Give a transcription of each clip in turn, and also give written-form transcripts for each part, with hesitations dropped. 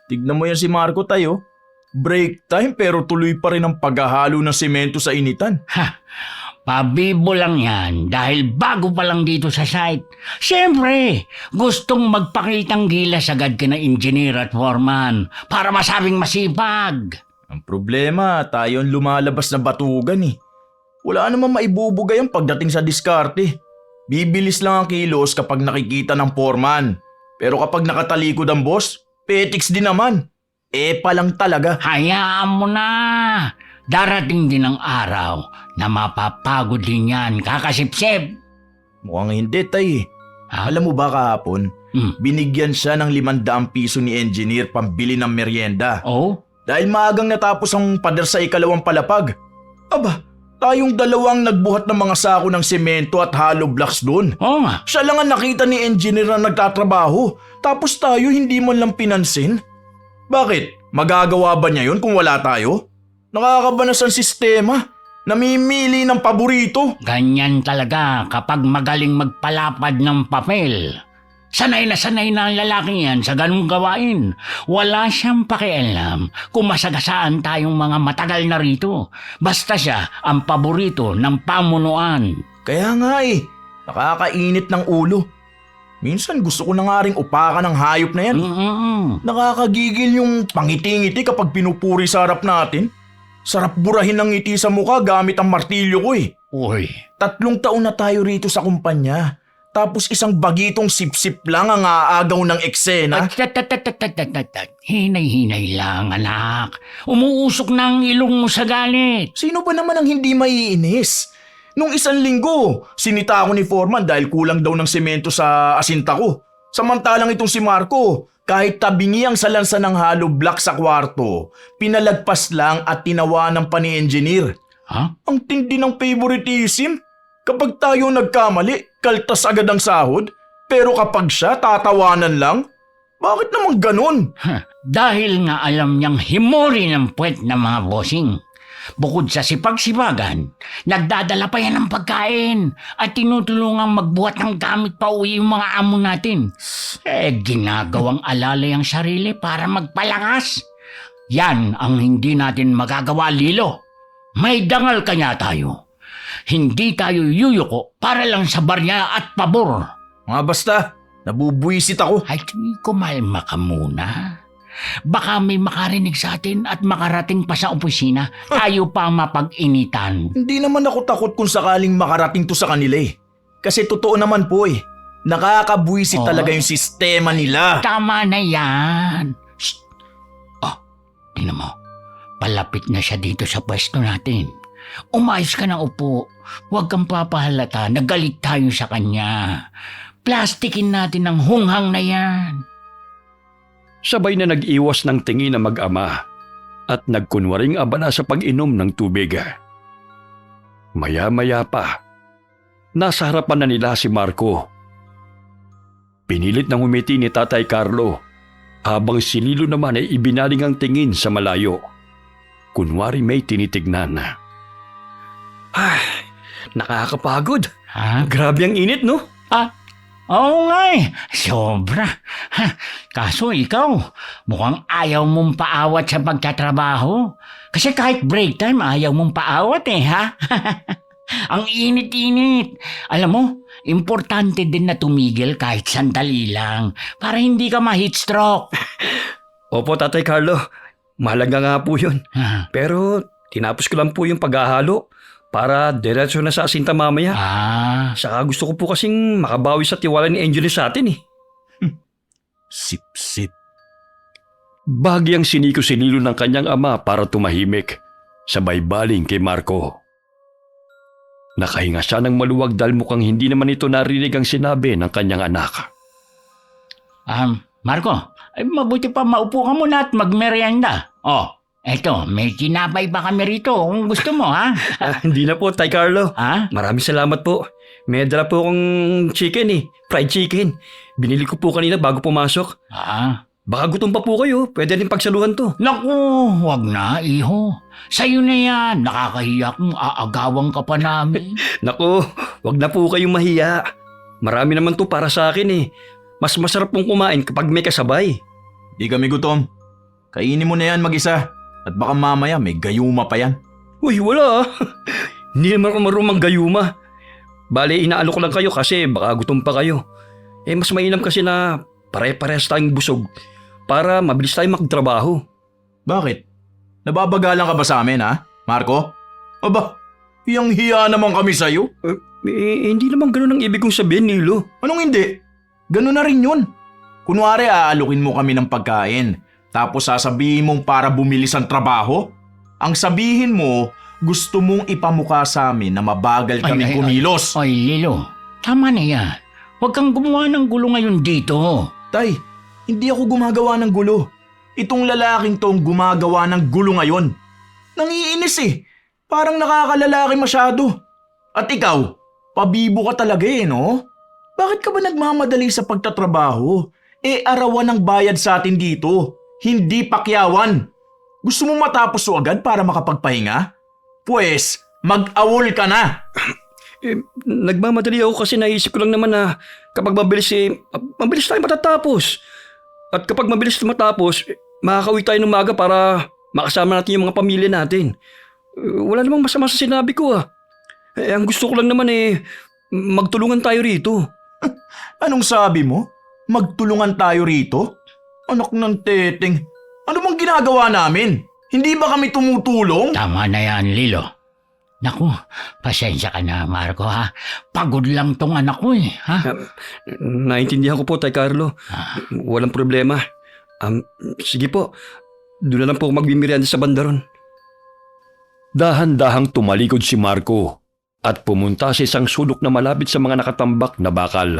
Tignan mo yan si Marco tayo. Break time pero tuloy pa rin ang paghahalo ng semento sa initan. Pabibo lang yan dahil bago pa lang dito sa site. Siyempre, gustong magpakitang gilas agad kina engineer at foreman para masabing masipag. Ang problema, tayo ang lumalabas na batugan eh. Wala namang maibubugay ang pagdating sa diskarte. Bibilis lang ang kilos kapag nakikita ng foreman. Pero kapag nakatalikod ang boss, petiks din naman. Epa lang talaga. Hayaan mo na. Darating din ang araw na mapapagod din yan kakasipsip. Mukhang hindi tay. Ha? Alam mo ba kahapon, Hmm. binigyan siya ng 500 piso ni engineer pambili ng merienda. Oh? Dahil maagang natapos ang pader sa ikalawang palapag. Aba, tayong dalawang nagbuhat ng mga sako ng semento at hollow blocks doon. Oo nga. Siya lang ang nakita ni engineer na nagtatrabaho. Tapos tayo hindi man lang pinansin. Bakit? Magagawa ba niya yun kung wala tayo? Nakakabanas ang sistema. Namimili ng paborito. Ganyan talaga kapag magaling magpalapad ng papel. Sanay na ang lalaking yan sa ganung gawain. Wala siyang pakialam kung masagasaan tayong mga matagal na rito. Basta siya ang paborito ng pamunuan. Kaya nga eh, nakakainit ng ulo. Minsan gusto ko na nga ring upakan ng hayop na yan. Nakakagigil yung pangiti-ngiti kapag pinupuri sa harap natin. Sarap burahin ng ngiti sa mukha gamit ang martilyo ko eh. Uy, 3 taon na tayo rito sa kumpanya. Tapos isang bagitong sip-sip lang ang aagaw ng eksena. Hinay-hinay lang, anak. Umuusok na ang ilong mo sa galit. Sino ba naman ang hindi maiinis? Nung 1 linggo, sinita ako ni Foreman dahil kulang daw ng semento sa asinta ko. Samantalang itong si Marco, kahit tabingi ang salansa ng hollow block sa kwarto, pinalagpas lang at tinawanan pa ni engineer. Ha? Ang tindi ng favoritism. Kapag tayo nagkamali, kaltas agad ang sahod. Pero kapag siya, tatawanan lang. Bakit naman ganun? Dahil nga alam niyang himuri ng puwet ng mga bossing. Bukod sa sipag-sipagan, nagdadala pa yan ng pagkain at tinutulungang magbuhat ng gamit pa uwi yung mga amo natin. Ginagawang alalay ang sarili para magpalakas. Yan ang hindi natin magagawa, Lilo. May dangal kanya tayo. Hindi tayo yuyuko para lang sa barya at pabor. Mga basta, nabubuisit ako. Ay, kumalma ka muna. Baka may makarinig sa atin at makarating pa sa opisina, tayo pa mapag-initan. Hindi naman ako takot kung sakaling makarating to sa kanila eh. Kasi totoo naman po eh. Nakakabuisit talaga yung sistema nila. Tama na yan. Shh. Oh, tingnan mo. Palapit na siya dito sa pwesto natin. Umayos ka na upo. Huwag kang papahalata. Nagalit tayo sa kanya. Plastikin natin ang hunghang na yan. Sabay na nag-iwas ng tingin na mag-ama at nagkunwaring abala sa pag-inom ng tubig. Maya-maya pa, nasa harapan na nila si Marco. Pinilit nang umiti ni Tatay Carlo habang si Lilo naman ay ibinaling ang tingin sa malayo. Kunwari may tinitignan. Nakakapagod. Ha? Grabe ang init, no? Oo nga eh. Sobra. Kaso ikaw, mukhang ayaw mong paawat sa pagtatrabaho. Kasi kahit break time, ayaw mong paawat eh, ha? Ang init-init. Alam mo, importante din na tumigil kahit sandali lang para hindi ka ma-heat stroke. Opo, Tatay Carlo. Mahalaga nga po yun. Ha? Pero tinapos ko lang po yung paghahalo para diretso na sa asinta mamaya. Saka gusto ko po kasing makabawi sa tiwala ni Engineer sa atin eh. Sip-sip. Bahagyang siniko si Lilo ng kanyang ama para tumahimik, sabay baling kay Marco. Nakahinga siya ng maluwag dahil mukhang hindi naman ito narinig ang sinabi ng kanyang anak. Marco, mabuti pa maupo ka muna at magmerienda. Oh, eto, may kinabay pa kami rito kung gusto mo, ha? Hindi na po, Tay Carlo. Ha? Maraming salamat po. May dala po akong chicken eh. Fried chicken. Binili ko po kanina bago pumasok. Baka gutom pa po kayo. Pwede rin pagsaluhan to. Naku, wag na, iho. Sa'yo na yan. Nakakahiya kung aagawang ka pa namin. Naku, wag na po kayong mahiya. Marami naman to para sa akin eh. Mas masarap pong kumain kapag may kasabay. Di kami gutom. Kainin mo na yan mag-isa. At baka mamaya may gayuma pa yan. Uy, wala ah. Hindi naman ako marunong gayuma. Bale, inaalo ko lang kayo kasi baka gutom pa kayo. Mas mainam kasi na pare-parehas tayong busog para mabilis tayong magtrabaho. Bakit? Nababagalan ka ba sa amin, ha? Marco? Aba, hiyang-hiya naman kami sa'yo. Hindi naman ganun ang ibig kong sabihin, Nilo. Anong hindi? Ganun na rin yun. Kunwari aalukin mo kami ng pagkain, tapos sasabihin mong para bumilis ang trabaho? Ang sabihin mo, gusto mong ipamukha sa amin na mabagal kami kumilos. Oy, Lilo, tama na yan. Huwag kang gumawa ng gulo ngayon dito. Tay, hindi ako gumagawa ng gulo. Itong lalaking tong gumagawa ng gulo ngayon. Nangiinis eh. Parang nakakalalaki masyado. At ikaw, pabibo ka talaga eh, no? Bakit ka ba nagmamadali sa pagtatrabaho? Arawan ng bayad sa atin dito. Hindi pakyawan. Gusto mo matapos so agad para makapagpahinga? Pues, mag-awol ka na. Nagmamadali ako kasi naisip ko lang naman na kapag mabilis mabilis tayo matatapos. At kapag mabilis matapos, makakauwi tayo ng maga para makasama natin yung mga pamilya natin. Wala namang masama sa sinabi ko ah. Ang gusto ko lang naman magtulungan tayo rito. Anong sabi mo? Magtulungan tayo rito? Anak ng teteng, ano bang ginagawa namin? Hindi ba kami tumutulong? Tama na yan, Lilo. Naku, pasensya ka na, Marco, ha? Pagod lang tong anak ko, ha? Naintindihan ko po, Tay Carlo. Walang problema. Sige po, doon na lang po ako magmimerienda sa bandaron. Dahan-dahang tumalikod si Marco at pumunta sa isang sulok na malapit sa mga nakatambak na bakal.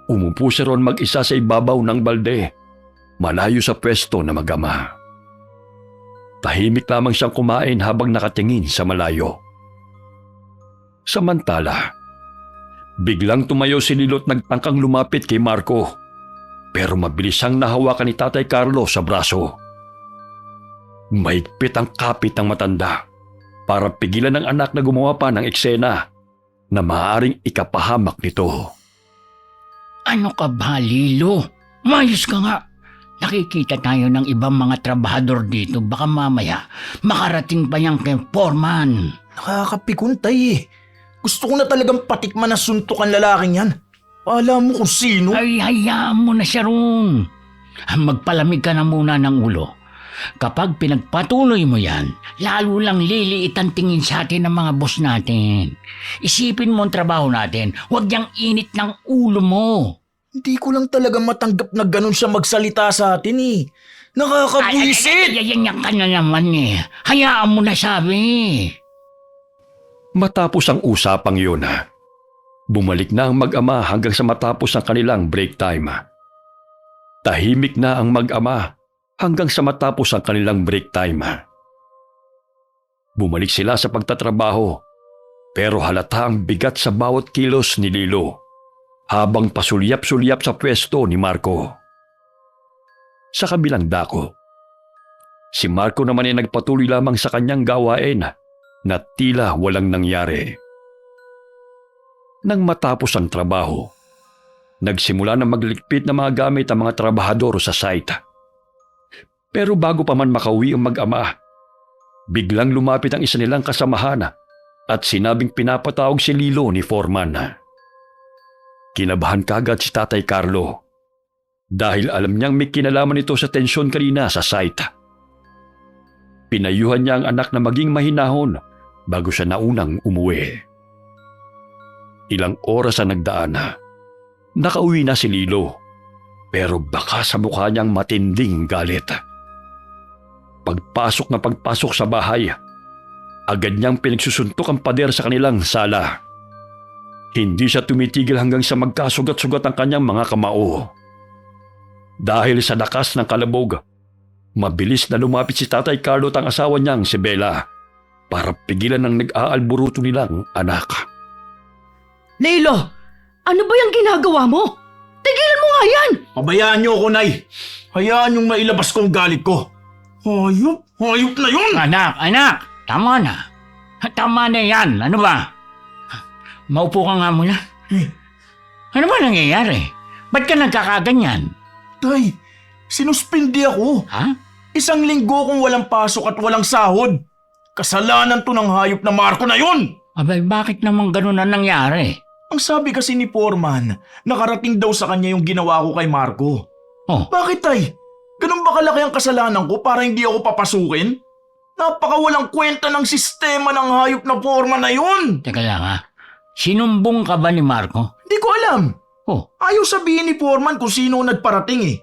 Umupo siya ron mag-isa sa ibabaw ng balde, malayo sa pwesto na mag-ama. Tahimik lamang siyang kumain habang nakatingin sa malayo. Samantala, biglang tumayo si Lilo at nagtangkang lumapit kay Marco, pero mabilis siyang nahawakan ni Tatay Carlo sa braso. Mahigpit ang kapit ng matanda para pigilan ng anak na gumawa pa ng eksena na maaaring ikapahamak nito. Ano ka ba, Lilo? Mayos ka nga. Nakikita tayo ng ibang mga trabahador dito. Baka mamaya makarating pa yan kay Foreman. Nakakapikon, Tay eh. Gusto ko na talagang patikman na suntukan lalaking yan. Alam mo kung sino? Ay, hayaan mo na siya ron. Magpalamig ka na muna ng ulo. Kapag pinagpatuloy mo yan, lalo lang liliit ang tingin sa atin ng mga boss natin. Isipin mo ang trabaho natin, huwag niyang init ng ulo mo. Hindi ko lang talaga matanggap na ganun siya magsalita sa atin eh. Nakakabwisit! Yan ka na naman eh. Hayaan mo na sabi. Matapos ang usapang yun, bumalik na ang mag-ama hanggang sa matapos ang kanilang break time. Tahimik na ang mag-ama hanggang sa matapos ang kanilang break time. Bumalik sila sa pagtatrabaho, pero halata ang bigat sa bawat kilos ni Lilo habang pasulyap-sulyap sa pwesto ni Marco. Sa kabilang dako, si Marco naman ay nagpatuloy lamang sa kanyang gawain na tila walang nangyari. Nang matapos ang trabaho, nagsimula na magligpit ng mga gamit ang mga trabahador sa site. Pero bago pa man makauwi ang mag-ama, biglang lumapit ang isa nilang kasamahan at sinabing pinapatawag si Lilo ni Foreman. Kinabahan kagad si Tatay Carlo dahil alam niyang may kinalaman ito sa tensyon kanina sa site. Pinayuhan niya ang anak na maging mahinahon bago siya naunang umuwi. Ilang oras ang nagdaan, nakauwi na si Lilo, pero baka sa mukha niyang matinding galit. Pagpasok sa bahay, agad niyang pinagsusuntok ang pader sa kanilang sala. Hindi siya tumitigil hanggang sa magkasugat-sugat ang kanyang mga kamao. Dahil sa lakas ng kalabog, mabilis na lumapit si Tatay Carlo at ang asawa niyang si Bella para pigilan ang nag-aalburuto nilang anak. Lilo, ano ba yung ginagawa mo? Tigilan mo nga yan! Pabayaan niyo ako, Nay. Hayaan yung mailabas kong galit ko. Hayop na yun! Anak, tama na. Tama na yan, ano ba? Maupo ka nga muna. Ano ba nangyayari? Ba't ka nagkakaganyan? Tay, Sinuspindi ako. Ha? 1 linggo kong walang pasok at walang sahod. Kasalanan to ng hayop na Marco na yun! Abay, bakit naman ganun na nangyari? Ang sabi kasi ni Foreman, nakarating daw sa kanya yung ginawa ko kay Marco. Oh, Bakit tay? Ganun ba kalaki ang kasalanan ko para hindi ako papasukin? Napakawalang kwenta ng sistema ng hayop na Foreman na yun! teka lang ha. Sinumbong ka ba ni Marco? Di ko alam. Oh, Ayaw sabihin ni Foreman kung sino ang nagparating eh.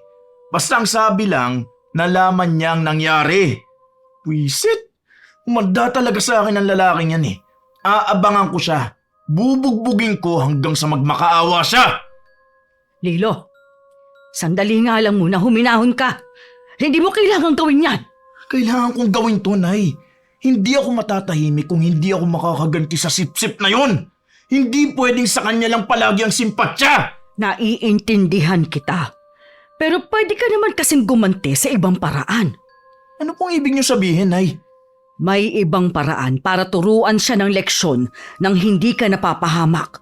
Basta ang sabi lang, nalaman niya ang nangyari. Wisit, umanda talaga sa akin ang lalaking yan eh. Aabangan ko siya. Bubugbugin ko hanggang sa magmakaawa siya. Lilo, sandali nga lang muna huminahon ka. Hindi mo kailangang gawin yan. Kailangan kong gawin to, Nay. Hindi ako matatahimik kung hindi ako makakaganti sa sip-sip na yon. Hindi pwedeng sa kanya lang palagi ang simpatya. Naiintindihan kita. Pero pwede ka naman kasing gumanti sa ibang paraan. Ano pong ibig niyo sabihin, Nay? May ibang paraan para turuan siya ng leksyon nang hindi ka napapahamak.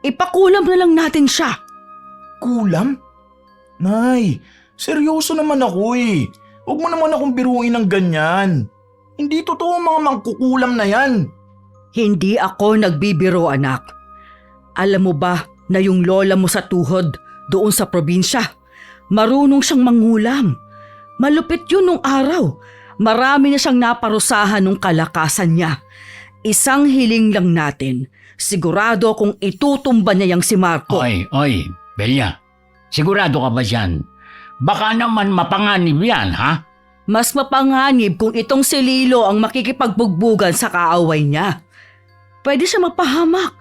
Ipakulam na lang natin siya. Kulam? Nay, seryoso naman ako eh. Huwag mo naman akong biruin ng ganyan. Hindi totoo ang mga mangkukulam na yan. Hindi ako nagbibiro, anak. Alam mo ba na yung lola mo sa tuhod doon sa probinsya, marunong siyang mangulam. Malupit yun nung araw. Marami na siyang naparusahan nung kalakasan niya. Isang hiling lang natin. Sigurado kung itutumba niya yung si Marco. oy, Belia. Sigurado ka ba dyan? Baka naman mapanganib yan, ha? Mas mapanganib kung itong si Lilo ang makikipagbugbugan sa kaaway niya. Pwede siya mapahamak.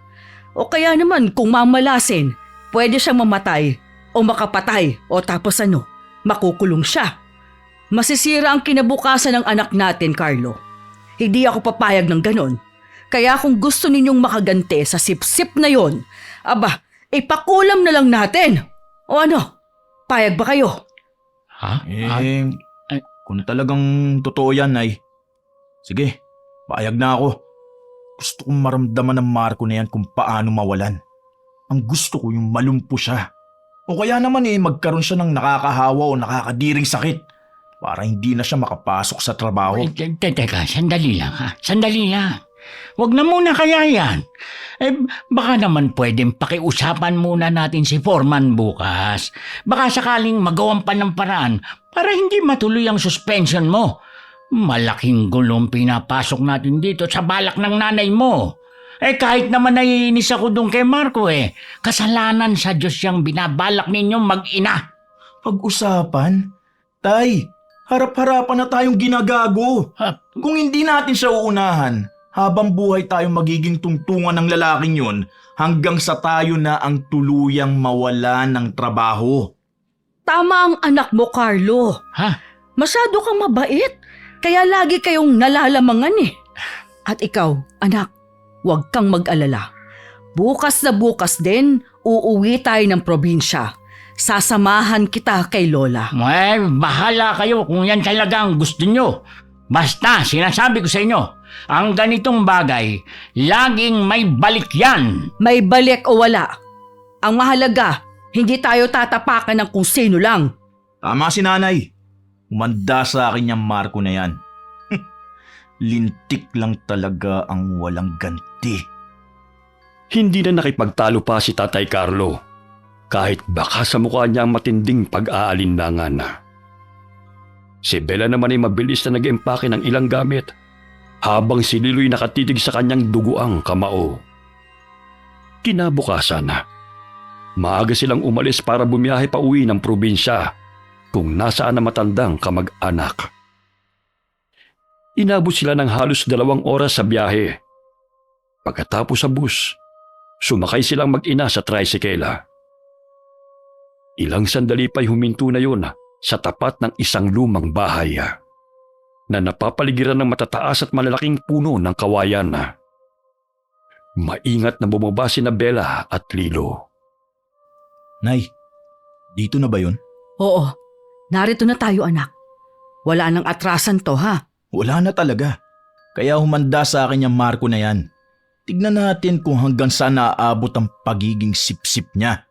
O kaya naman kung mamalasin, pwede siyang mamatay o makapatay o tapos makukulong siya. Masisira ang kinabukasan ng anak natin, Carlo. Hindi ako papayag ng ganon. Kaya kung gusto ninyong makagante sa sip-sip na yon, ipakulam na lang natin. O payag ba kayo? Ha? Kung talagang totoo yan, Nay. Sige, payag na ako. Gusto kong maramdaman ng Marco na yan kung paano mawalan. Ang gusto ko yung malumpo siya. O kaya naman magkaroon siya ng nakakahawa o nakakadiring sakit para hindi na siya makapasok sa trabaho. Teka, sandali lang ha. Sandali lang. Huwag na muna kaya yan. Baka naman pwedeng pakiusapan muna natin si Foreman bukas. Baka sakaling magawan pa ng paraan para hindi matuloy ang suspension mo. Malaking gulong pinapasok natin dito sa balak ng nanay mo. Kahit naman naiinis ako doon kay Marco kasalanan sa Diyos yung binabalak ninyong mag-ina. Pag-usapan? Tay, harap-harapan na tayong ginagago. Kung hindi natin siya uunahan, habang buhay tayong magiging tungtungan ng lalaking yun hanggang sa tayo na ang tuluyang mawala ng trabaho. Tama ang anak mo, Carlo. Ha? Masyado kang mabait. Kaya lagi kayong nalalamangan At ikaw, anak, huwag kang mag-alala. Bukas na bukas din, uuwi tayo ng probinsya. Sasamahan kita kay Lola. Bahala kayo kung yan talaga ang gusto nyo. Basta, sinasabi ko sa inyo, ang ganitong bagay, laging may balik yan. May balik o wala. Ang mahalaga, hindi tayo tatapakan ng kung sino lang. Tama si nanay. Umanda sa akin yung Marco na yan. Lintik lang talaga ang walang ganti. Hindi na nakipagtalo pa si Tatay Carlo, kahit baka sa mukha niya ang matinding pag-aalinlangan. Si Bella naman ay mabilis na nag-empake ng ilang gamit, habang si Lilo'y nakatitig sa kanyang duguang kamao. Kinabukasan, maaga silang umalis para bumiyahe pa uwi ng probinsya kung nasaan na matandang kamag-anak. Inabot sila ng halos 2 oras sa biyahe. Pagkatapos sa bus, sumakay silang mag-ina sa tricycle. Ilang sandali pa'y huminto na yun sa tapat ng isang lumang bahay na napapaligiran ng matataas at malalaking puno ng kawayan. Maingat na bumaba sina Bella at Lilo. Nay, dito na ba yun? Oo, narito na tayo anak. Wala nang atrasan to ha. Wala na talaga. Kaya humanda sa akin yung Marco na yan. Tignan natin kung hanggang saan naaabot ang pagiging sip-sip niya.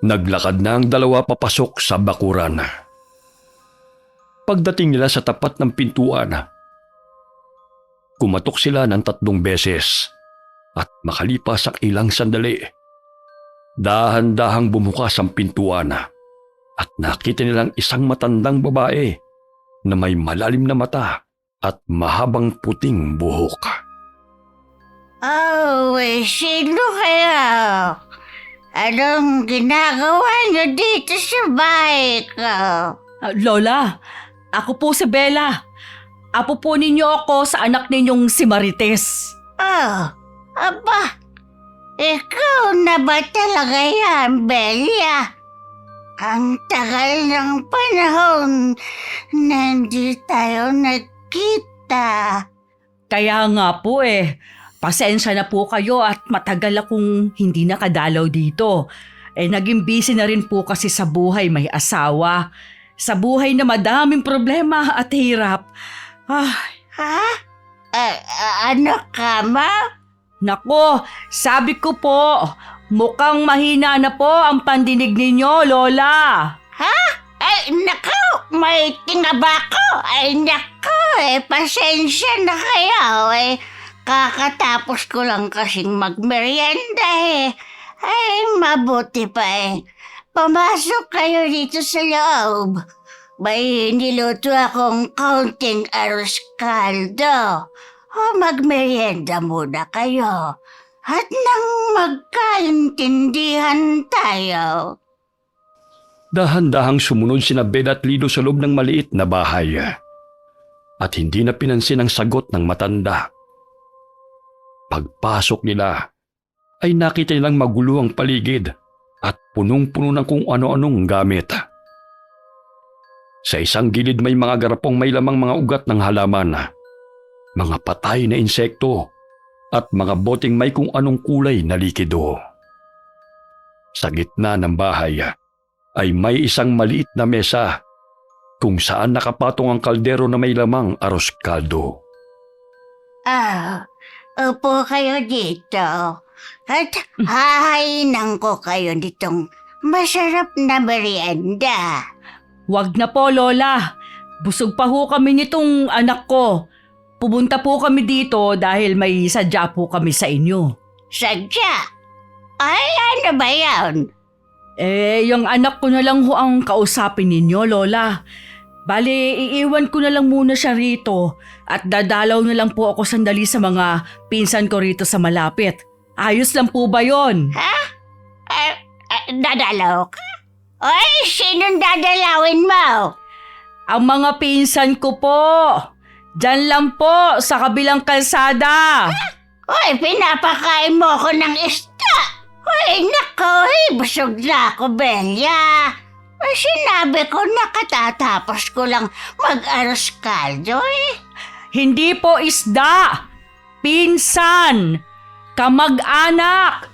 Naglakad na ang dalawa papasok sa bakuran. Pagdating nila sa tapat ng pintuan, kumatok sila ng 3 beses at makalipas ang ilang sandali, dahan-dahang bumukas ang pintuan at nakita nilang isang matandang babae na may malalim na mata at mahabang puting buhok. Oh, sino kayo? Anong ginagawa niyo dito sa bahay ko? Lola, ako po si Bella. Apo po ninyo ako sa anak ninyong si Marites. Oh, aba, ikaw na ba talaga yan, Bella? Ang tagal ng panahon na hindi tayo nagkita. Kaya nga po pasensya na po kayo at matagal akong hindi nakadalaw dito. Naging busy na rin po kasi sa buhay, may asawa. Sa buhay na madaming problema at hirap. Ha? Ano ka, ma? Nako, sabi ko po, mukhang mahina na po ang pandinig ninyo, Lola. Ha? Ay, naku, may tingaba ko. Ay, naku, pasensya na kayo. Kakatapos ko lang kasing magmerienda Ay, mabuti pa Pumasok kayo dito sa loob. May niluto akong kaunting arroz caldo. Magmerienda muna kayo. At nang magkaintindihan tayo. Dahan-dahang sumunod sina Bella at Lilo sa loob ng maliit na bahay at hindi na pinansin ang sagot ng matanda. Pagpasok nila ay nakita nilang magulo ang paligid at punong-puno ng kung ano-anong gamit. Sa isang gilid may mga garapong may lamang mga ugat ng halaman, mga patay na insekto at mga boteng may kung anong kulay na likido. Sa gitna ng bahay ay may isang maliit na mesa kung saan nakapatong ang kaldero na may lamang arroz caldo. Upo kayo dito. At hahainan ko kayo nitong masarap na merienda. Wag na po, Lola. Busog pa ho kami nitong anak ko. Pumunta po kami dito dahil may sadya po kami sa inyo. Sadya? Ay, ano ba yan? Yung anak ko na lang ho ang kausapin ninyo, Lola. Bale, iiwan ko na lang muna siya rito at dadalaw na lang po ako sandali sa mga pinsan ko rito sa malapit. Ayos lang po ba yon? Ha? Dadalaw ka? Ay, sinong dadalawin mo? Ang mga pinsan ko po. Diyan lang po sa kabilang kalsada. Ay, pinapakain mo ako ng isda. Ay, nako, busog na ako, Bella. Ay, sinabi ko na katatapos ko lang mag-arroz caldo Hindi po isda. Pinsan. Kamag-anak.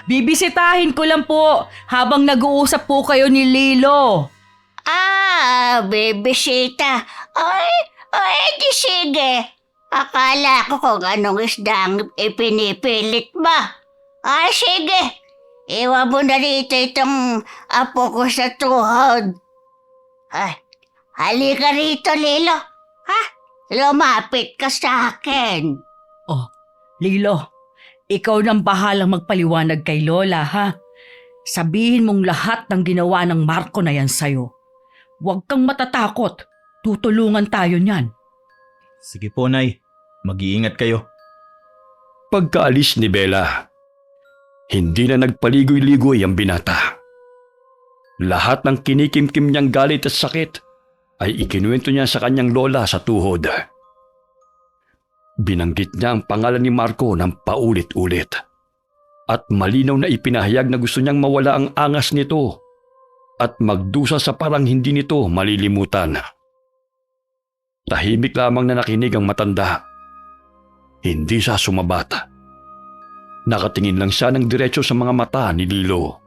Bibisitahin ko lang po habang nag-uusap po kayo ni Lilo. Bibisita. Ay, di sige. Akala ko kung anong isda ang ipinipilit ba. Sige. Iwan mo na rito itong apo ko sa tuhod. Halika rito, Lilo. Lumapit ka sa akin. Oh, Lilo, ikaw nang bahalang magpaliwanag kay Lola, ha? Sabihin mong lahat ng ginawa ng Marco na yan sa'yo. Huwag kang matatakot. Tutulungan tayo niyan. Sige po, Nay. Mag-iingat kayo. Pagkaalis ni Bella, hindi na nagpaligoy-ligoy ang binata. Lahat ng kinikimkim niyang galit at sakit ay ikinuwento niya sa kanyang lola sa tuhod. Binanggit niya ang pangalan ni Marco ng paulit-ulit at malinaw na ipinahayag na gusto niyang mawala ang angas nito at magdusa sa parang hindi nito malilimutan. Tahimik lamang na nakinig ang matanda. Hindi siya sumabata. Nakatingin lang siya ng diretso sa mga mata ni Lilo.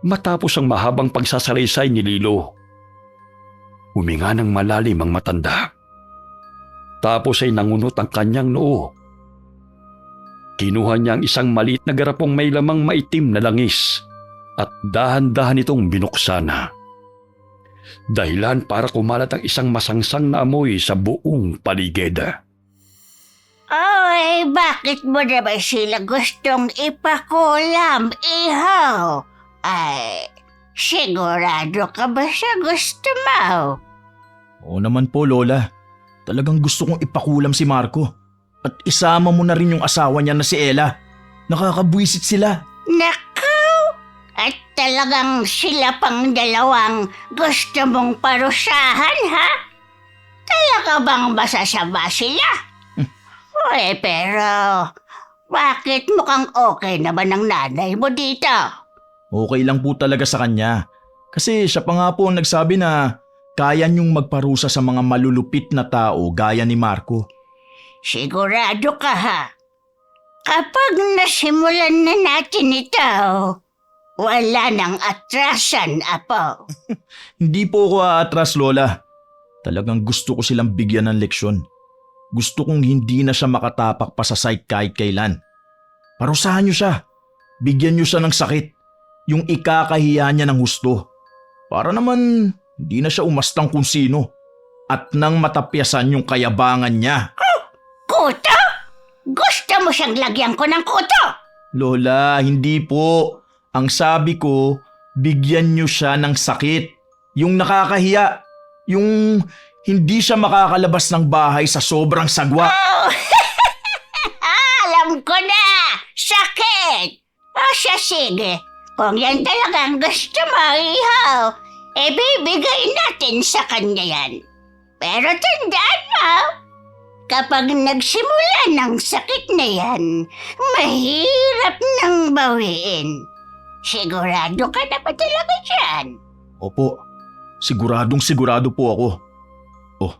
Matapos ang mahabang pagsasalaysay ni Lilo, huminga ng malalim ang matanda. Tapos ay nangunot ang kanyang noo. Kinuha niya ang isang maliit na garapong may lamang maitim na langis at dahan-dahan itong binuksan. Dahilan para kumalat ang isang masangsang na amoy sa buong paligid. Ay, bakit mo naman sila gustong ipakulam, ihaw? Ay, sigurado ka ba sa gusto mo? Oo naman po, Lola. Talagang gusto kong ipakulam si Marco. At isama mo na rin yung asawa niya na si Ella. Nakakabwisit sila. Naku! At talagang sila pang dalawang gusto mong parusahan, ha? Talaga bang masasama sila? Uy, pero bakit mukhang okay naman ang nanay mo dito? Okay lang po talaga sa kanya. Kasi siya pa nga po ang nagsabi na kaya niyong magparusa sa mga malulupit na tao gaya ni Marco. Sigurado ka, ha? Kapag nasimulan na natin ito, wala nang atrasan, apo. Hindi po ako aatras, Lola. Talagang gusto ko silang bigyan ng leksyon. Gusto kong hindi na siya makatapak pa sa site kahit kailan. Parusahan niyo siya. Bigyan niyo siya ng sakit. Yung ikakahiya niya ng husto. Para naman hindi na siya umastang kung sino. At nang matapyasan yung kayabangan niya. Kuto? Gusto mo siyang lagyan ko ng kuto? Lola, hindi po. Ang sabi ko, bigyan niyo siya ng sakit. Yung nakakahiya. Yung hindi siya makakalabas ng bahay sa sobrang sagwa. Oh! Alam ko na! Sakit! O siya, sige. Kung yan talagang gusto mo, ihaw, bibigay natin sa kanya yan. Pero tandaan mo, kapag nagsimula ng sakit na yan, mahirap nang bawiin. Sigurado ka na ba talaga dyan? Opo, siguradong sigurado po ako. Oh,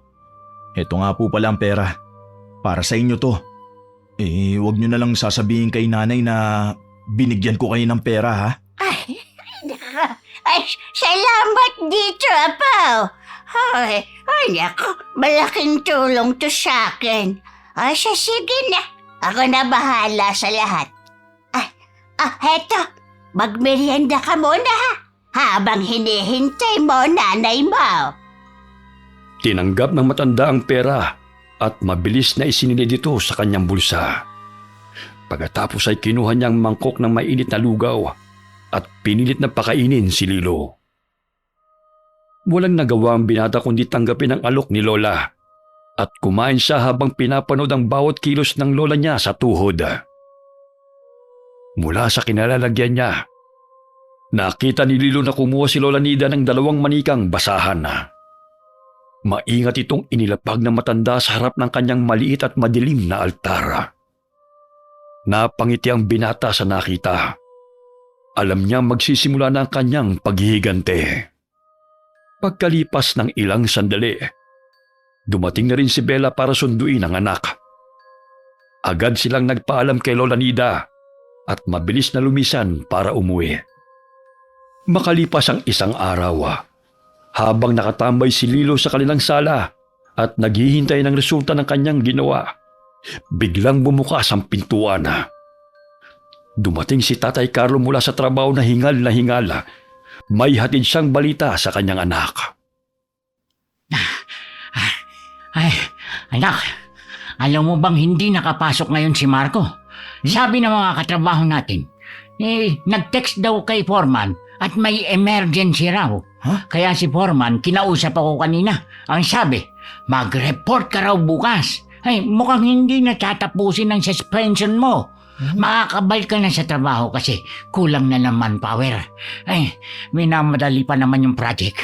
eto nga po pala ang pera. Para sa inyo to. Wag niyo na lang sasabihin kay nanay na binigyan ko kayo ng pera, ha? Ay, salamat dito, apaw. Ay, naku, malaking tulong to sa akin. Ay, sige na. Ako na bahala sa lahat. Heto. Magmerienda ka muna, ha? Habang hinihintay mo nanay mo. Tinanggap ng matanda ang pera at mabilis na isinilid ito sa kanyang bulsa. Pagkatapos ay kinuha niya ang mangkok ng mainit na lugaw at pinilit na pakainin si Lilo. Walang nagawa ang binata kundi tanggapin ang alok ni Lola at kumain siya habang pinapanood ang bawat kilos ng lola niya sa tuhod. Mula sa kinalalagyan niya, nakita ni Lilo na kumuha si Lola Nida ng 2 manikang basahan. Maingat itong inilapag ng matanda sa harap ng kanyang maliit at madilim na altar. Napangiti ang binata sa nakita. Alam niya magsisimula na ang kanyang paghihigante. Pagkalipas ng ilang sandali, dumating na rin si Bella para sunduin ang anak. Agad silang nagpaalam kay Lola Nida at mabilis na lumisan para umuwi. Makalipas ang isang araw, habang nakatambay si Lilo sa kanilang sala at naghihintay ng resulta ng kanyang ginawa, biglang bumukas ang pintuan. Dumating si Tatay Carlo mula sa trabaho na hingal na hingal. May hatid siyang balita sa kanyang anak. Ay, anak, alam mo bang hindi nakapasok ngayon si Marco? Sabi ng mga katrabaho natin, nag-text daw kay Foreman at may emergency raw. Huh? Kaya si Foreman, kinausap ako kanina. Ang sabi, mag-report ka raw bukas. Ay, mukhang hindi natatapusin ang suspension mo. Makakabal ka na sa trabaho kasi kulang na naman power. Ay, minamadali pa naman yung project.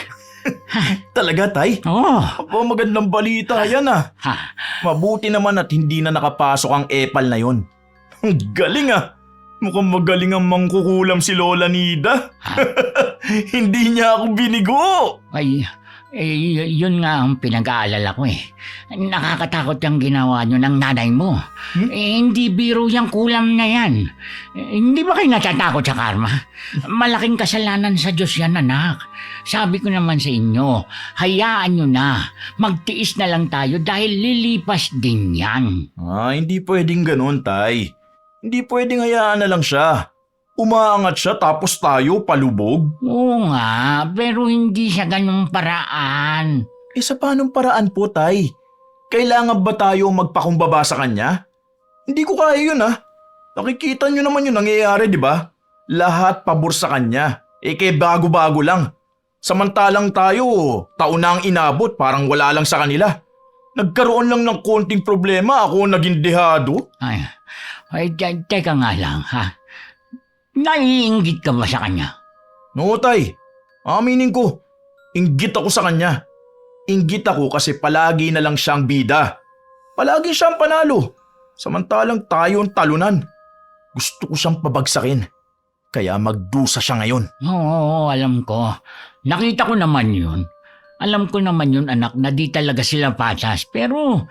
Talaga, Tay? Oo. Aba, magandang balita yan, ah. Ha, Mabuti naman at hindi na nakapasok ang epal na yon. Ang galing, ah. Mukhang magaling ang mangkukulam si Lola Nida. Hindi niya ako binigo. ay, yun nga ang pinag-aalala ko eh. Nakakatakot yung ginawa nyo ng nanay mo. Hindi biro yung kulam na yan. Hindi ba kayo natatakot sa karma? Malaking kasalanan sa Diyos yan, anak. Sabi ko naman sa inyo, hayaan nyo na. Magtiis na lang tayo dahil lilipas din yan. Hindi pwedeng ganun, Tay. Hindi pwedeng hayaan na lang siya. Umaangat siya tapos tayo palubog. Oo nga, pero hindi siya ganung paraan. Sa paanong paraan po, Tay? Kailangan ba tayo magpakumbaba sa kanya? Hindi ko kaya yun Nakikita nyo naman yung nangyayari, di ba? Lahat pabor sa kanya. Kaya bago-bago lang. Samantalang tayo, taon na ang inabot, parang wala lang sa kanila. Nagkaroon lang ng konting problema, ako naging dehado. Teka nga lang, ha? Naiinggit ka ba sa kanya? No, Tay. Aminin ko, inggit ako sa kanya. Inggit ako kasi palagi na lang siyang bida. Palagi siyang panalo. Samantalang tayo ang talunan. Gusto ko siyang pabagsakin. Kaya magdusa siya ngayon. Oo, alam ko. Nakita ko naman yun. Alam ko naman yun, anak, na di talaga sila patas. Pero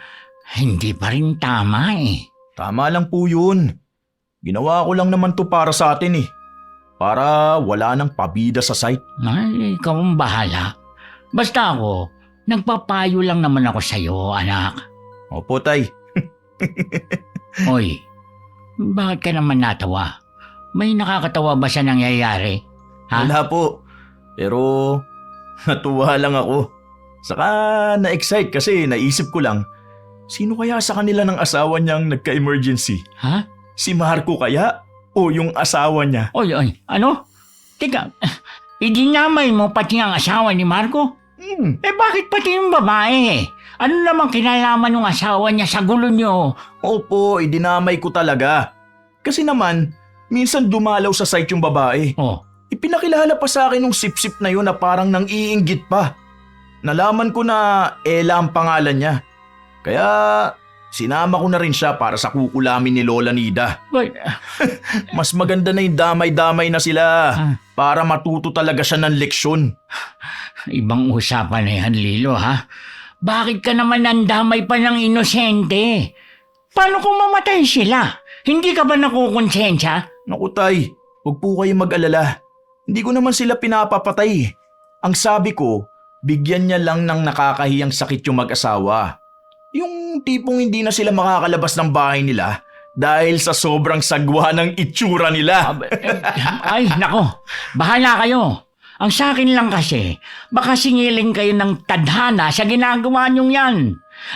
hindi pa rin tama eh. Tama lang po yun. Ginawa ko lang naman to para sa atin Para wala nang pabida sa site. Ay, ikaw ang bahala. Basta ako, nagpapayo lang naman ako sa'yo, anak. Opo, Tay. Oy, bakit ka naman natawa? May nakakatawa ba sa nangyayari? Ha? Wala po. Pero natuwa lang ako. Saka na-excite kasi naisip ko lang, sino kaya sa kanila ng asawa niyang nagka-emergency? Ha? Si Marco kaya? O yung asawa niya? Oy, ano? Teka, idinamay mo pati ang asawa ni Marco? Bakit pati yung babae? Ano namang kinalaman ng asawa niya sa gulo niyo? Opo, idinamay ko talaga. Kasi naman, minsan dumalaw sa site yung babae. Oh, Ipinakilala pa sa akin nung sip-sip na yun na parang nang iinggit pa. Nalaman ko na Ella ang pangalan niya. Kaya sinama ko na rin siya para sa kukulamin ni Lola Nida. wait, Mas maganda na yung damay-damay na sila para matuto talaga siya ng leksyon. ibang usapan na yan, Lilo, ha? Bakit ka naman nandamay pa ng inosente? Paano kung mamatay sila? Hindi ka ba nakukonsensya? Naku, Tay, huwag po kayong mag-alala. Hindi ko naman sila pinapapatay. Ang sabi ko, bigyan niya lang ng nakakahiyang sakit yung mag-asawa. Yung tipong hindi na sila makakalabas ng bahay nila dahil sa sobrang sagwa ng itsura nila. Ay, nako, bahala kayo. Ang sa akin lang kasi, baka singiling kayo ng tadhana sa ginagawa niyong yan.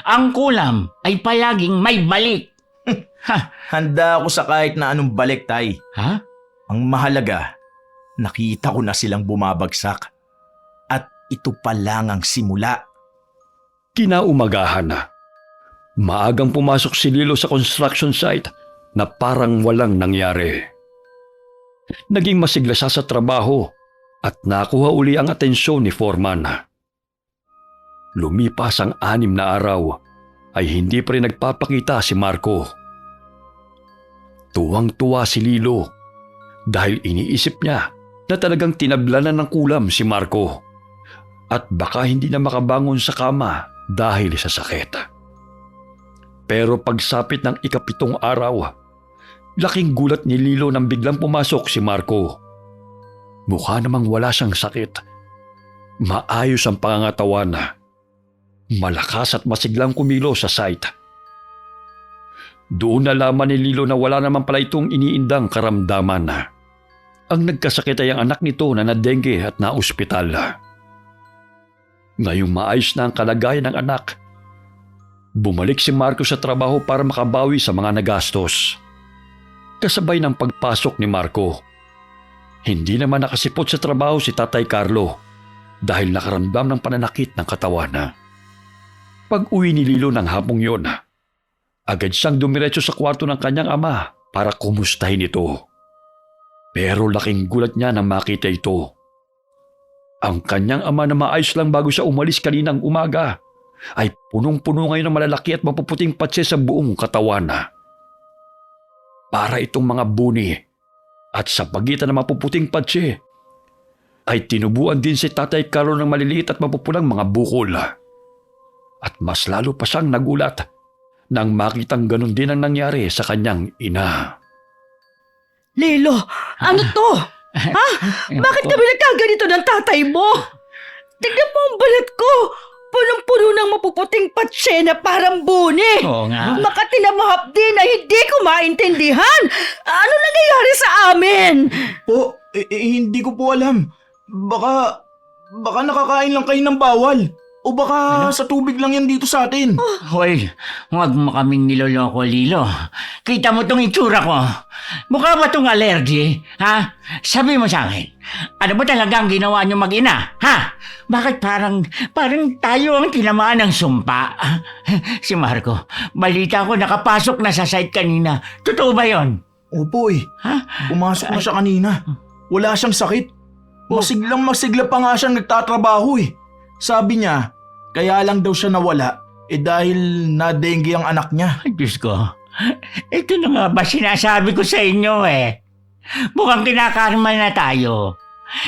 Ang kulam ay palaging may balik. Handa ako sa kahit na anong balik, Tay. Ha? Ang mahalaga, nakita ko na silang bumabagsak. At ito pa lang ang simula. Kinaumagahan na. Maagang pumasok si Lilo sa construction site na parang walang nangyari. Naging masigla siya sa trabaho at nakuha uli ang atensyon ni Foreman. Lumipas ang 6 na araw ay hindi pa rin nagpapakita si Marco. Tuwang-tuwa si Lilo dahil iniisip niya na talagang tinablanan ng kulam si Marco at baka hindi na makabangon sa kama dahil sa sakit. Pero pagsapit ng 7 araw, laking gulat ni Lilo nang biglang pumasok si Marco. Mukha namang wala siyang sakit. Maayos ang pangangatawan. Malakas at masiglang kumilo sa site. Doon nalaman ni Lilo na wala naman pala itong iniindang karamdaman. Ang nagkasakit ay ang anak nito na na-dengue at na-ospital. Ngayong maayos na ang kalagayan ng anak, bumalik si Marco sa trabaho para makabawi sa mga nagastos. Kasabay ng pagpasok ni Marco, hindi naman nakasipot sa trabaho si Tatay Carlo dahil nakaramdam ng pananakit ng katawan. Pag-uwi ni Lilo ng hapong yon, agad siyang dumiretso sa kwarto ng kanyang ama para kumustahin ito. Pero laking gulat niya nang makita ito. Ang kanyang ama na maayos lang bago siya umalis kaninang umaga ay punong-puno ngayon ng malalaki at mapuputing patse sa buong katawan. Para itong mga buni at sa pagitan ng mapuputing patse ay tinubuan din si Tatay Carlo ng maliliit at mapupulang mga bukol. At mas lalo pa siyang nagulat nang makitang ganun din ang nangyari sa kanyang ina. Lilo, ano to? Ha? Bakit kami nagkaganito ng tatay mo? Tignan mo ang balat ko. Punong-puno ng mapuputing patse na parang buni. Oo nga. Makatinamahap din na hindi ko maintindihan. Ano nangyayari sa amin? Po, hindi ko po alam. Baka nakakain lang kayo ng bawal. O baka sa tubig lang yan dito sa atin. Hoy, huwag mo kaming niloloko, Lilo. Kita mo tong itsura ko. Mukha ba tong allergy? Ha? Sabi mo sa akin, ano ba talagang ginawa niyo mag-ina? Ha? Bakit parang tayo ang tinamaan ng sumpa? Si Marco, balita ko nakapasok na sa site kanina. Totoo ba yon? Opo Ha? pumasok na siya kanina. Wala siyang sakit. Masigla pa nga siyang nagtatrabaho Sabi niya, kaya lang daw siya nawala dahil na-dengue ang anak niya. Ay, Diyos ko. Ito na nga ba sinasabi ko sa inyo Mukhang kinakarma na tayo.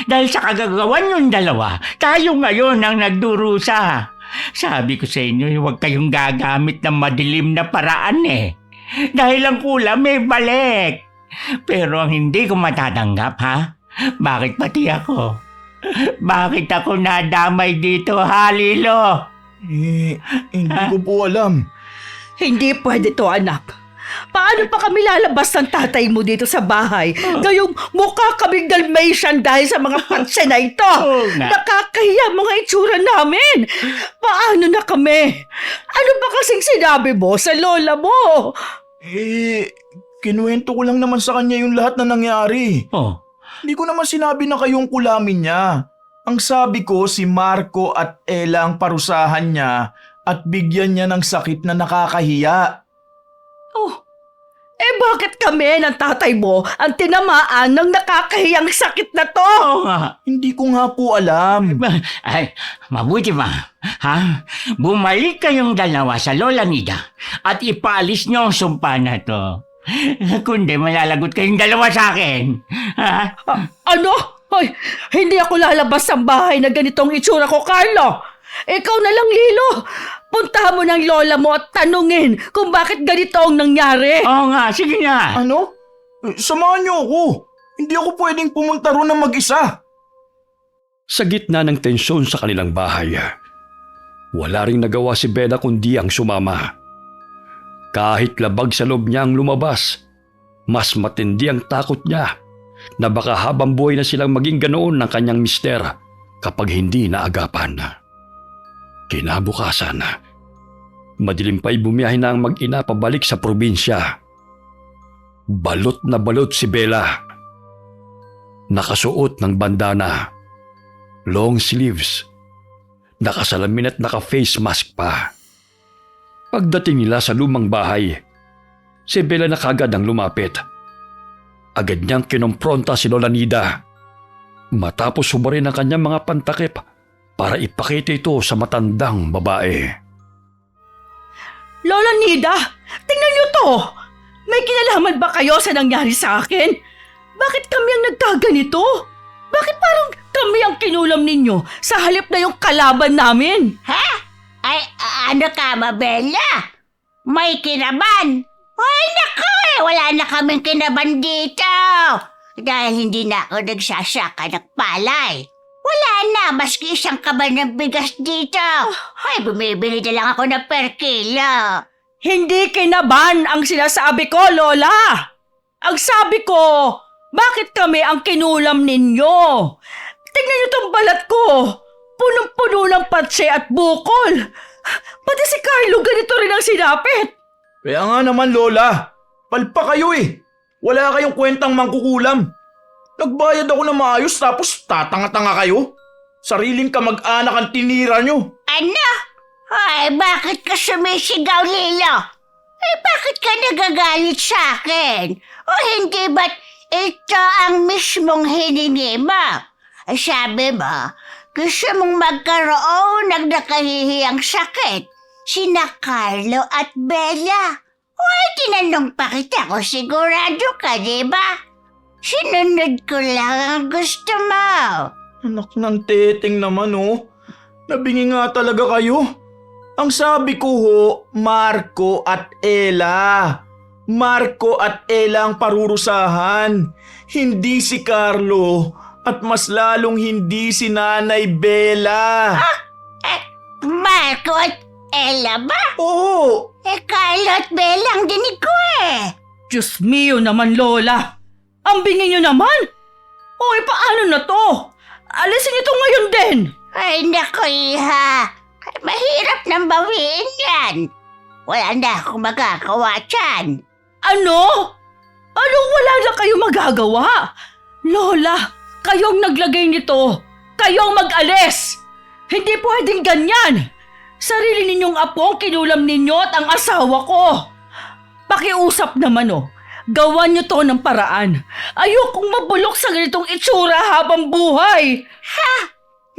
Dahil sa kagagawan yung dalawa, tayo ngayon ang nagdurusa. Sabi ko sa inyo, huwag kayong gagamit ng madilim na paraan Dahil ang kulam may balik. Pero ang hindi ko matatanggap, bakit pati ako? Bakit ako nadamay dito, Lilo? Hindi ko po alam. Hindi pwede to, anak. Paano pa kami lalabas ng tatay mo dito sa bahay? Ngayong mukha kaming Dalmatian dahil sa mga patse na ito. Oo nga. Nakakahiya mga itsura namin. Paano na kami? Ano ba kasing sinabi mo sa lola mo? Kinuwento ko lang naman sa kanya yung lahat na nangyari. Oh, Hindi ko naman sinabi na kayong kulamin niya. Ang sabi ko, si Marco at Ella ang parusahan niya at bigyan niya ng sakit na nakakahiya. Bakit kami ng tatay mo ang tinamaan ng nakakahiyang sakit na to? oo nga. Hindi ko nga po alam. Ay, mabuti ba? Bumalik kayong dalawa sa Lola Nida at ipaalis niyo ang sumpa na to. Kundi malalagot kayong dalawa sa akin. Ano? Hoy, hindi ako lalabas ng bahay na ganitong itsura ko, Carlo. Ikaw na lang, Lilo. Puntahan mo ng lola mo at tanungin kung bakit ganito ang nangyari. Oo nga, sige nga. Ano? Samahan niyo ako. Hindi ako pwedeng pumunta roon ng mag-isa. Sa gitna ng tensyon sa kanilang bahay, wala ring nagawa si Bella kundi ang sumama. Kahit labag sa loob niya ang lumabas, mas matindi ang takot niya na baka habang buhay na silang maging ganoon ng kanyang mister kapag hindi naagapan. Kinabukasan, madilim pa'y bumiyahe na ang mag-ina pabalik sa probinsya. Balot na balot si Bella. Nakasuot ng bandana, long sleeves, nakasalamin at naka-face mask pa. Pagdating nila sa lumang bahay, si Bella na kagad ang lumapit. Agad niyang kinompronta si Lola Nida. Matapos sumarin ang kanyang mga pantakip para ipakita ito sa matandang babae. Lola Nida, tingnan niyo to. May kinalaman ba kayo sa nangyari sa akin? Bakit kami ang nagkaganito? Bakit parang kami ang kinulam ninyo sa halip na yung kalaban namin? Ay, ano ka, Mabella? May kinaban? Ay, naku wala na kaming kinaban dito. Dahil hindi na ako nagsasaka ng palay. Wala na, maski isang kaban ng bigas dito. Ay, bumibili na lang ako ng per kilo. Hindi kinaban ang sinasabi ko, Lola. Ang sabi ko, bakit kami ang kinulam ninyo? Tingnan niyo tong balat ko. Punong-puno ng patse at bukol. Pati si Carlo ganito rin ang sinapit. Kaya nga naman, Lola. Palpa kayo Wala kayong kwentang mangkukulam. Nagbayad ako ng maayos tapos tatanga-tanga kayo. Sariling kamag-anak ang tinira nyo. Ano? Ay, bakit ka sumisigaw, Lilo? Ay, bakit ka nagagalit sa akin? O hindi ba't ito ang mismong hiningi mo? Ay, sabi mo, gusto mong magkaroon ng nakahihiyang sakit. Sina Carlo at Bella. Ay, tinanong pa kita kung sigurado ka, di ba? Sinunod ko lang ang gusto mo. Anak ng teteng naman Nabingi nga talaga kayo. Ang sabi ko Marco at Ella. Marco at Ella ang parurusahan. Hindi si Carlo. At mas lalong hindi si Nanay Bella. Marco at Ella ba? Oo! Carlo at Bella ang dinig ko eh. Diyos mio naman, Lola. Ang bingi niyo naman. Paano na to? Alisin niyo to ngayon din. Ay, naku, Iha. Mahirap nang bawiin yan. Wala na akong magagawa dyan. Ano? Anong wala na kayo magagawa? Lola, kayong naglagay nito. Kayong mag-alis. Hindi pwedeng ganyan. Sarili ninyong apo ang kinulam ninyo at ang asawa ko. Pakiusap naman Gawan niyo to ng paraan. Ayokong mabulok sa ganitong itsura habang buhay.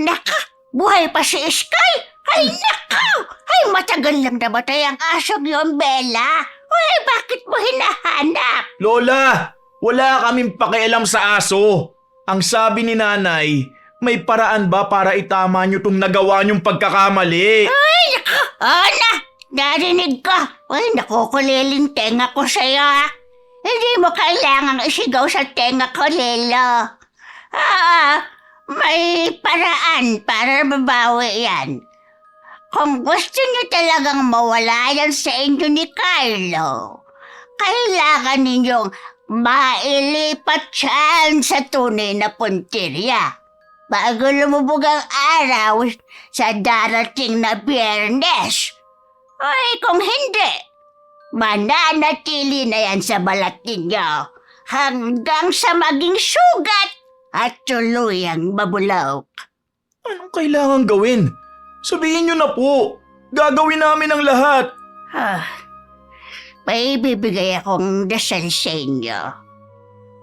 Naka, buhay pa si Sky? Ay, naka! Ay, matagal lang namatay ang asong yun, Bella. Ay, bakit mo hinahanap? Lola, wala kaming pakialam sa aso. Ang sabi ni nanay, may paraan ba para itama niyo tong nagawa niyong pagkakamali? Ay, naka! Narinig ka. Ay, nakukuliling tenga ko sa'yo, ha? Hindi mo kailangang isigaw sa tenga ko, Lelo. May paraan para mabawi yan. Kung gusto niyo talagang mawala yan sa inyo ni Carlo, kailangan ninyong mailipat siyan sa tunay na puntirya bago lumubog ang araw sa darating na Biyernes. Ay, kung hindi, mananatili na yan sa balat ninyo hanggang sa maging sugat at tuluyang mabulaw. Anong kailangan gawin? Sabihin niyo na po. Gagawin namin ang lahat. May bibigay akong dasal sa inyo.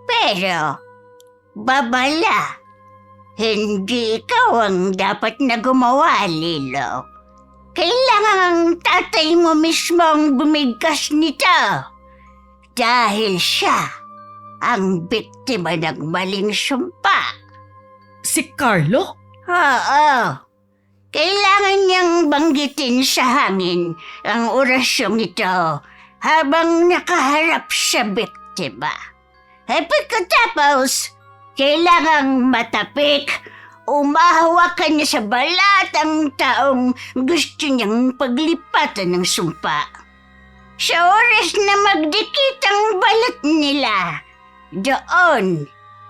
Pero, babala, hindi ikaw ang dapat na gumawa, Lilo. Kailangan ang tatay mo mismo ang bumigkas nito. Dahil siya ang biktima ng maling sumpa. Si Carlo? Oo. Kailangan niyang banggitin sa hangin ang orasyong ito habang nakaharap sa biktima. At pagkatapos, kailangang matapik, umahawakan niya sa balat ang taong gusto niyang paglipatan ng sumpa. Sa oras na magdikit ang balat nila, doon,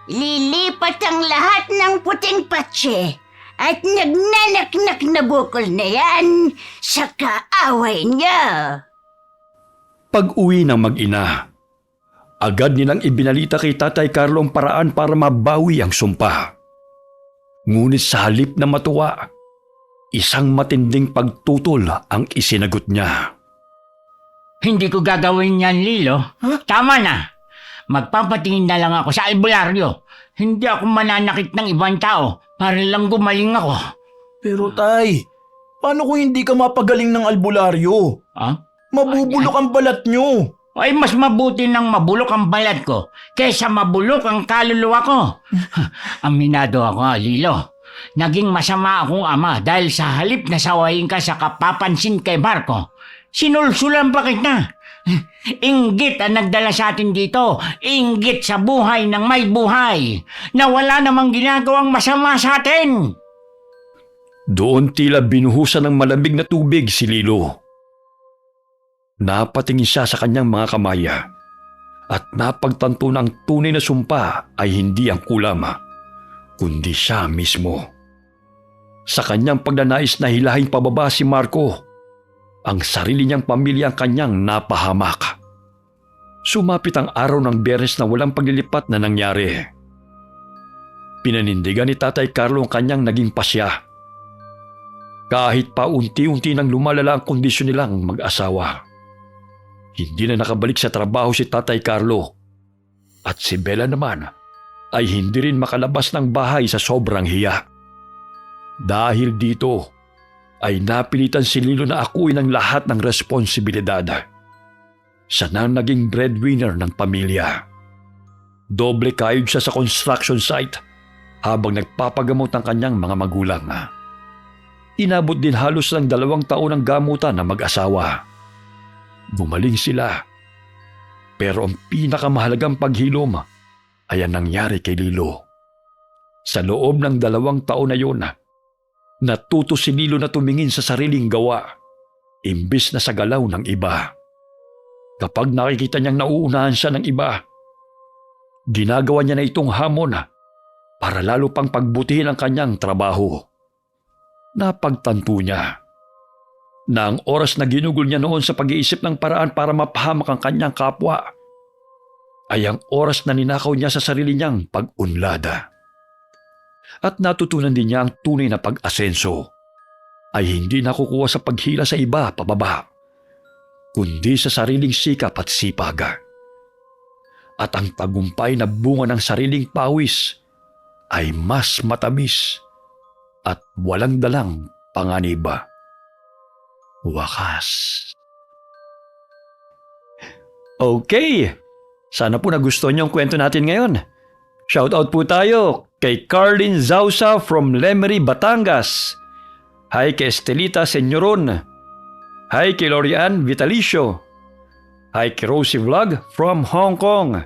lilipat ang lahat ng puting patse at nagnanaknak na bukol na yan sa kaaway niya. Pag-uwi ng mag-ina, agad nilang ibinalita kay Tatay Carlo ang paraan para mabawi ang sumpa. Ngunit sa halip na matuwa, isang matinding pagtutol ang isinagot niya. Hindi ko gagawin yan, Lilo. Tama na. Magpapatingin na lang ako sa albularyo. Hindi ako mananakit ng ibang tao para lang gumaling ako. Pero tay, paano kung hindi ka mapagaling ng albularyo? Mabubulok ang balat niyo. Ay, mas mabuti nang mabulok ang balat ko kaysa mabulok ang kaluluwa ko. Aminado ako, Lilo. Naging masama akong ama dahil sa halip na sawayin ka sa kapapansin kay Marco, sinulsulan pa kita. Inggit ang nagdala sa atin dito. Inggit sa buhay ng may buhay na wala namang ginagawang masama sa atin. Doon tila binuhusan ng malamig na tubig si Lilo. Napatingin siya sa kanyang mga kamaya at napagtanto na ang tunay na sumpa ay hindi ang kulam, kundi siya mismo. Sa kanyang pagnanais na hilahin pababa si Marco, ang sarili niyang pamilya ang kanyang napahamak. Sumapit ang araw ng Biyernes na walang paglilipat na nangyari. Pinanindigan ni Tatay Carlo ang kanyang naging pasya. Kahit pa unti-unti nang lumalala ang kondisyon nilang mag-asawa. Hindi na nakabalik sa trabaho si Tatay Carlo at si Bella naman ay hindi rin makalabas ng bahay sa sobrang hiya. Dahil dito ay napilitan si Lilo na akuin ang lahat ng responsibilidad. Siya na naging breadwinner ng pamilya. Doble kayod siya sa construction site habang nagpapagamot ang kanyang mga magulang. Inabot din halos ng 2 taon ang gamutan ng mag-asawa. Gumaling sila. Pero ang pinakamahalagang paghilom ay ang nangyari kay Lilo. Sa loob ng 2 taon na yun, Natuto si Lilo na tumingin sa sariling gawa, imbis na sa galaw ng iba. Kapag nakikita niyang nauunahan siya ng iba, ginagawa niya na itong hamon para lalo pang pagbutihin ang kanyang trabaho. Napagtanto niya na ang oras na ginugol niya noon sa pag-iisip ng paraan para mapahamak ang kanyang kapwa ay ang oras na ninakaw niya sa sarili niyang pag-unlad. At natutunan din niya ang tunay na pag-asenso ay hindi nakukuha sa paghila sa iba pababa, kundi sa sariling sikap at sipag. At ang tagumpay na bunga ng sariling pawis ay mas matamis at walang dalang panganib. Wakas. Okay, sana po nagustuhan niyo ang kwento natin ngayon. Shoutout po tayo kay Carlin Zausa from Lemery, Batangas. Hi kay Estelita Senyoron. Hi kay Lorian Vitalicio. Hi kay Rosie Vlog from Hong Kong.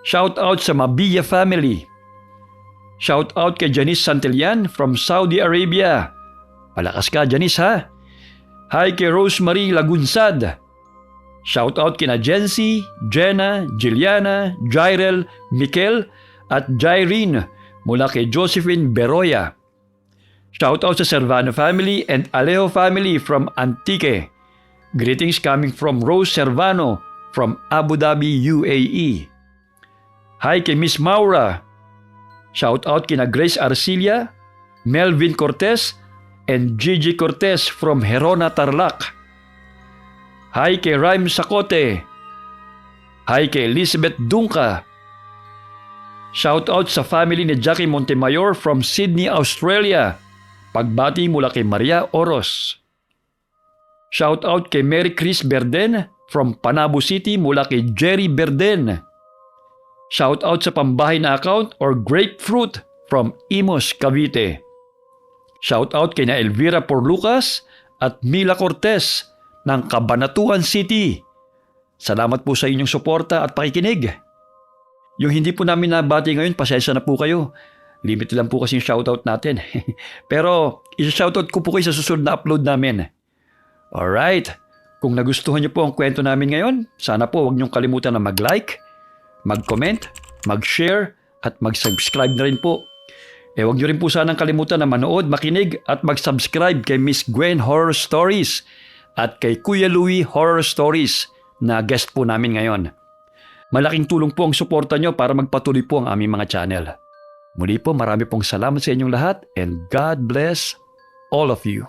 Shoutout sa Mabilla family. Shoutout kay Janice Santillan from Saudi Arabia. Palakas ka, Janice, ha? Hi kay Rosemary Lagunsad. Shoutout kina Jency, Jenna, Jiliana, Jairel, Mikel at Jairine mula kay Josephine Beroya. Shoutout sa Servano family and Alejo family from Antique. Greetings coming from Rose Servano from Abu Dhabi, UAE. Hi kay Miss Maura. Shoutout kina Grace Arcilia, Melvin Cortez and Gigi Cortez from Herona, Tarlac. Hi kay Rhyme Sacote. Hi kay Elizabeth Dunca. Shoutout sa family ni Jackie Montemayor from Sydney, Australia. Pagbati mula kay Maria Oros. Shoutout kay Mary Chris Berden from Panabo City mula kay Jerry Berden. Shoutout sa pambahay na account or Grapefruit from Imos, Cavite. Shoutout kay na Elvira Porlucas at Mila Cortez ng Cabanatuan City. Salamat po sa inyong suporta at pakikinig. Yung hindi po namin nabati ngayon, pasensya na po kayo. Limit lang po kasi yung shoutout natin. Pero isa-shoutout ko po kayo sa susunod na upload namin. Alright, kung nagustuhan niyo po ang kwento namin ngayon, sana po huwag niyong kalimutan na mag-like, mag-comment, mag-share at mag-subscribe na rin po. Huwag niyo rin po sanang kalimutan na manood, makinig at mag-subscribe kay Miss Gwen Horror Stories at kay Kuya Louie Horror Stories na guest po namin ngayon. Malaking tulong po ang suporta nyo para magpatuloy po ang aming mga channel. Muli po, marami pong salamat sa inyong lahat and God bless all of you.